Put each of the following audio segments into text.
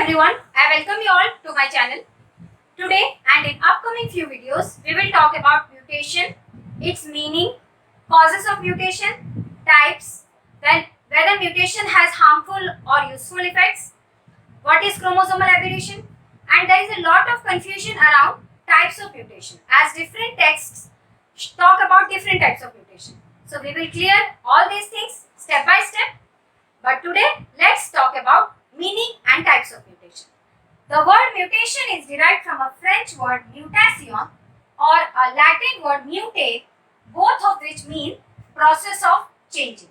everyone, I welcome you all to my channel. Today and in upcoming few videos, we will talk about mutation, its meaning, causes of mutation, types, then whether mutation has harmful or useful effects, what is chromosomal aberration, and there is a lot of confusion around types of mutation as different texts talk about different types of mutation. So we will clear all these things step by step. But today, let's talk about meaning and types of mutation. The word mutation is derived from a French word mutation or a Latin word mute, both of which mean process of changing.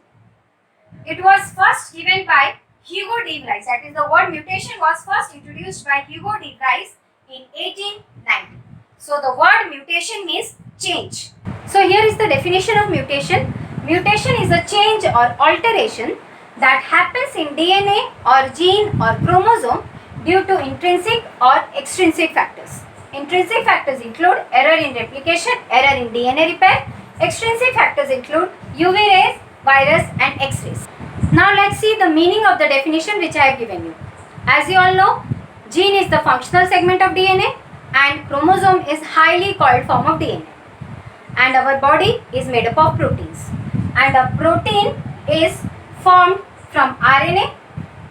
It was first given by Hugo de Vries. That is, the word mutation was first introduced by Hugo de Vries in 1890. So the word mutation means change. So here is the definition of mutation. Mutation is a change or alteration that happens in DNA or gene or chromosome due to intrinsic or extrinsic factors. Intrinsic factors include error in replication, error in DNA repair. Extrinsic factors include UV rays, virus and X-rays. Now let's see the meaning of the definition which I have given you. As you all know, gene is the functional segment of DNA and chromosome is highly coiled form of DNA. And our body is made up of proteins. And a protein is formed from RNA.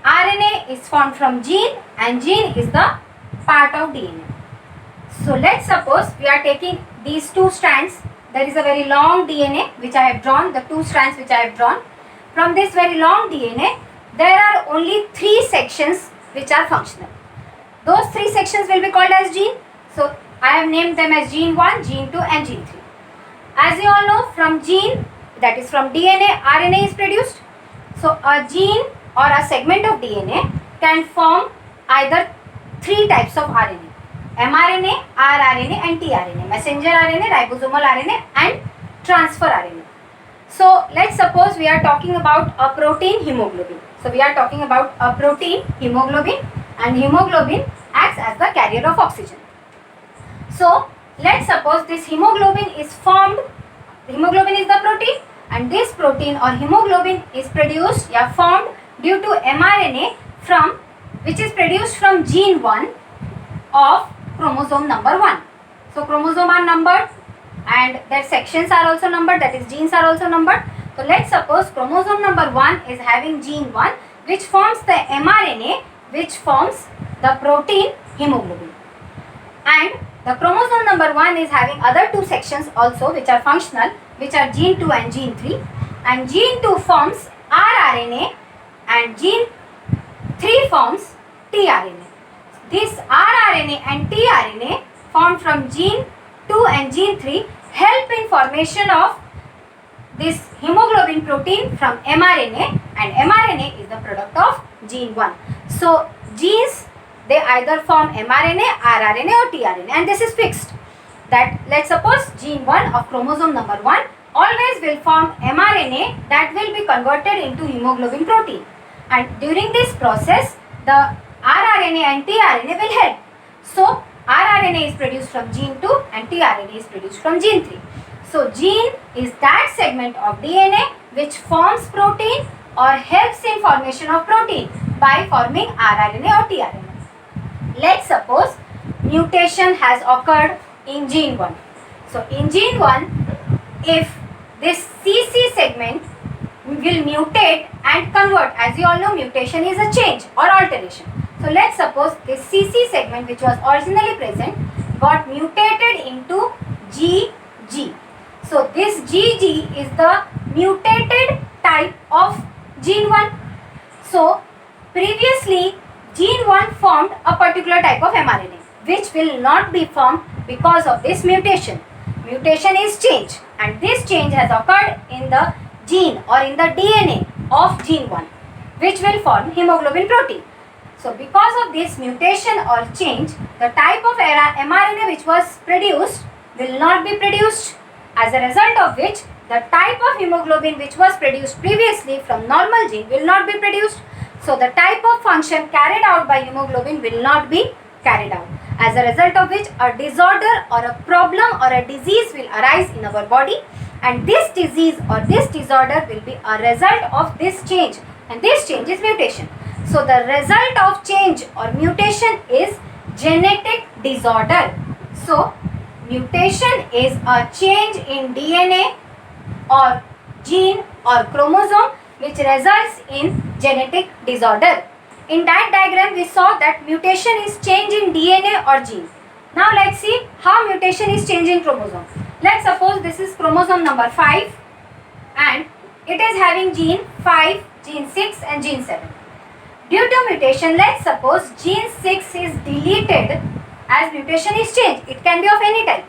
RNA is formed from gene and gene is the part of DNA. So let's suppose we are taking these two strands. There is a very long DNA which I have drawn, the two strands which I have drawn. From this very long DNA, there are only three sections which are functional. Those three sections will be called as gene. So I have named them as gene 1, gene 2 and gene 3. As you all know, from gene, that is from DNA, RNA is produced. So a gene or a segment of DNA can form either three types of RNA: mRNA, rRNA and tRNA, messenger RNA, ribosomal RNA and transfer RNA. So let's suppose we are talking about a protein, hemoglobin. So we are talking about a protein, hemoglobin, and hemoglobin acts as the carrier of oxygen. So let's suppose this hemoglobin is formed. Hemoglobin is the protein and this protein or hemoglobin is produced or formed due to mRNA which is produced from gene 1 of chromosome number 1. So chromosomes are numbered and their sections are also numbered, that is genes are also numbered. So let's suppose chromosome number 1 is having gene 1 which forms the mRNA which forms the protein hemoglobin. And the chromosome number 1 is having other two sections also which are functional, which are gene 2 and gene 3. And gene 2 forms rRNA and gene 3 forms tRNA. This rRNA and tRNA formed from gene 2 and gene 3 help in formation of this hemoglobin protein from mRNA, and mRNA is the product of gene 1. So genes, they either form mRNA, rRNA or tRNA, and this is fixed. That let's suppose gene 1 of chromosome number 1 always will form mRNA that will be converted into hemoglobin protein, and during this process the rRNA and tRNA will help. So rRNA is produced from gene 2 and tRNA is produced from gene 3. So gene is that segment of DNA which forms protein or helps in formation of protein by forming rRNA or tRNA. Let's suppose mutation has occurred in gene 1. So in gene 1, if this CC segment will mutate and convert, as you all know, mutation is a change or alteration. So let's suppose this CC segment which was originally present got mutated into GG. So this GG is the mutated type of gene 1. So previously gene 1 formed a particular type of mRNA which will not be formed because of this mutation. Mutation is change, and this change has occurred in the gene or in the DNA of gene 1 which will form hemoglobin protein. So because of this mutation or change, the type of mRNA which was produced will not be produced, as a result of which the type of hemoglobin which was produced previously from normal gene will not be produced. So the type of function carried out by hemoglobin will not be carried out, as a result of which a disorder or a problem or a disease will arise in our body, and this disease or this disorder will be a result of this change, and this change is mutation. So the result of change or mutation is genetic disorder. So mutation is a change in DNA or gene or chromosome which results in genetic disorder. In that diagram we saw that mutation is change in DNA or gene. Now let's see how mutation is change in chromosome. Let's suppose this is chromosome number 5 and it is having gene 5, gene 6 and gene 7. Due to mutation, let's suppose gene 6 is deleted as mutation is changed. It can be of any type.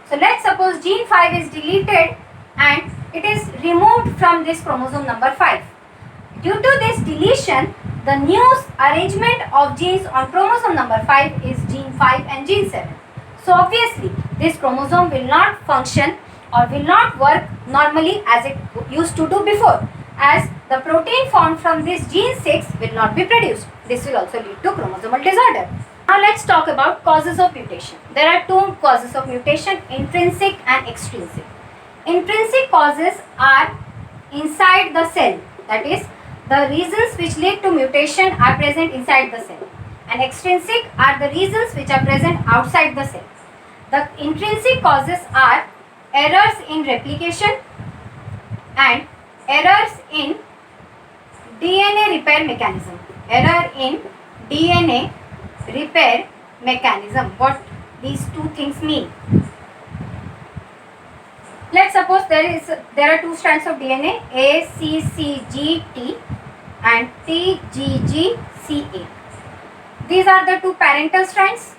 So let's suppose gene 5 is deleted and it is removed from this chromosome number 5. Due to this deletion, the new arrangement of genes on chromosome number 5 is gene 5 and gene 7. So obviously, this chromosome will not function or will not work normally as it used to do before, as the protein formed from this gene 6 will not be produced. This will also lead to chromosomal disorder. Now let's talk about causes of mutation. There are two causes of mutation, intrinsic and extrinsic. Intrinsic causes are inside the cell, that is, the reasons which lead to mutation are present inside the cell, and extrinsic are the reasons which are present outside the cell. The intrinsic causes are errors in replication and errors in DNA repair mechanism. Error in DNA repair mechanism. What these two things mean? Let's suppose there are two strands of DNA, ACCGT and TGGCA. These are the two parental strands.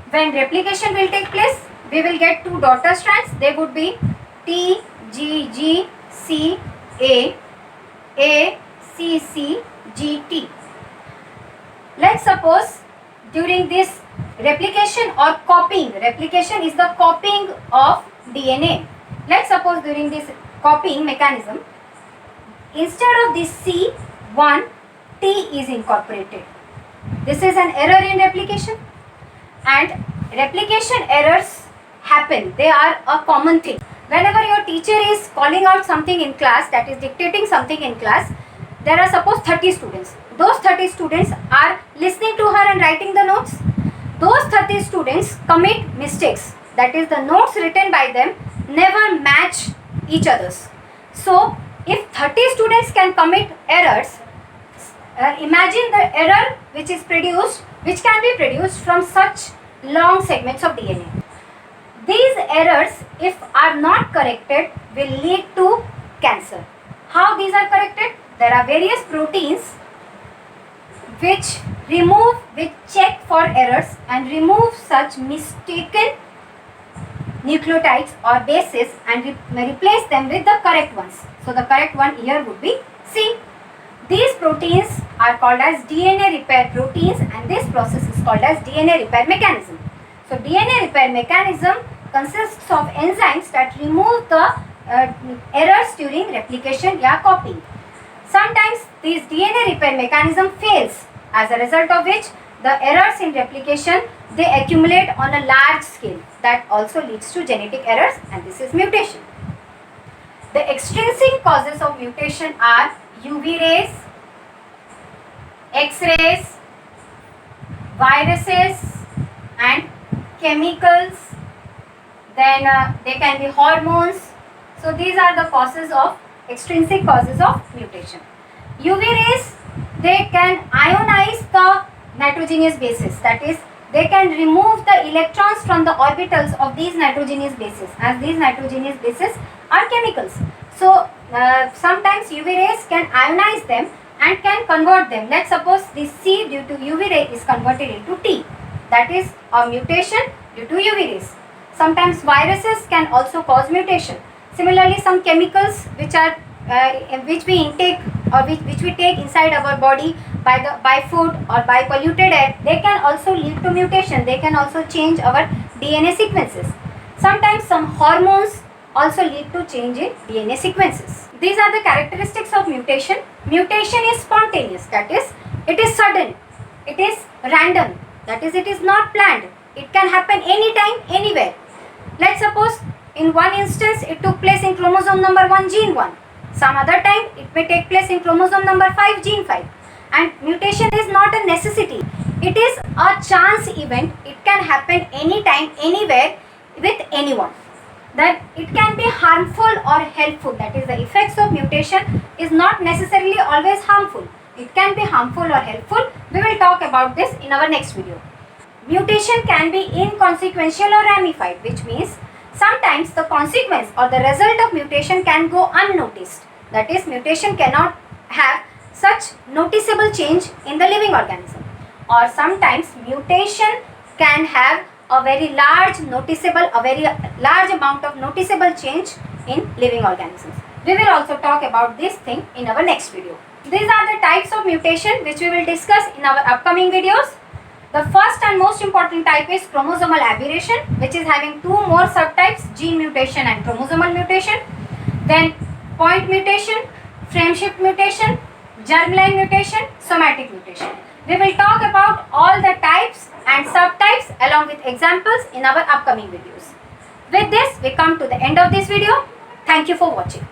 When replication will take place, we will get two daughter strands. They would be TGGCA, ACCGT. Let's suppose during this replication or copying, replication is the copying of DNA. Let's suppose during this copying mechanism, instead of this C, one T is incorporated. This is an error in replication, and replication errors happen. They are a common thing. Whenever your teacher is calling out something in class, that is dictating something in class, there are suppose 30 students. Those 30 students are listening to her and writing the notes. Those 30 students commit mistakes. That is, the notes written by them never match each other's. So if 30 students can commit errors, imagine the error which is produced, which can be produced from such long segments of DNA. These errors, if are not corrected, will lead to cancer. How these are corrected? There are various proteins which check for errors and remove such mistaken nucleotides or bases and replace them with the correct ones. So the correct one here would be C. These proteins are called as DNA repair proteins, and this process is called as DNA repair mechanism. So DNA repair mechanism consists of enzymes that remove the errors during replication or copying. Sometimes this DNA repair mechanism fails, as a result of which the errors in replication, they accumulate on a large scale. That also leads to genetic errors, and this is mutation. The extrinsic causes of mutation are UV rays, X-rays, viruses and chemicals. Then they can be hormones. So these are the causes of extrinsic causes of mutation. UV rays, they can ionize the nitrogenous bases, that is, they can remove the electrons from the orbitals of these nitrogenous bases, as these nitrogenous bases are chemicals. So sometimes UV rays can ionize them and can convert them. Let's suppose this C due to UV ray is converted into T. That is a mutation due to UV rays. Sometimes viruses can also cause mutation. Similarly, some chemicals which we intake or which we take inside our body by food or by polluted air, they can also lead to mutation. They can also change our DNA sequences. Sometimes some hormones also lead to change in DNA sequences. These are the characteristics of mutation. Mutation is spontaneous, that is, it is sudden, it is random, that is, it is not planned. It can happen anytime, anywhere. Let's suppose in one instance it took place in chromosome number 1, gene 1. Some other time it may take place in chromosome number 5, gene 5. and mutation is not a necessity. It is a chance event. It can happen anytime, anywhere, with anyone. That it can be harmful or helpful. That is, the effects of mutation is not necessarily always harmful. It can be harmful or helpful. We will talk about this in our next video. Mutation can be inconsequential or ramified, which means sometimes the consequence or the result of mutation can go unnoticed. That is, mutation cannot have such noticeable change in the living organism. Or sometimes mutation can have a very large amount of noticeable change in living organisms. We will also talk about this thing in our next video. These are the types of mutation which we will discuss in our upcoming videos. The first and most important type is chromosomal aberration, which is having two more subtypes, gene mutation and chromosomal mutation. Then point mutation, frameshift mutation, germline mutation, somatic mutation. We will talk about all the types and subtypes along with examples in our upcoming videos. With this, we come to the end of this video. Thank you for watching.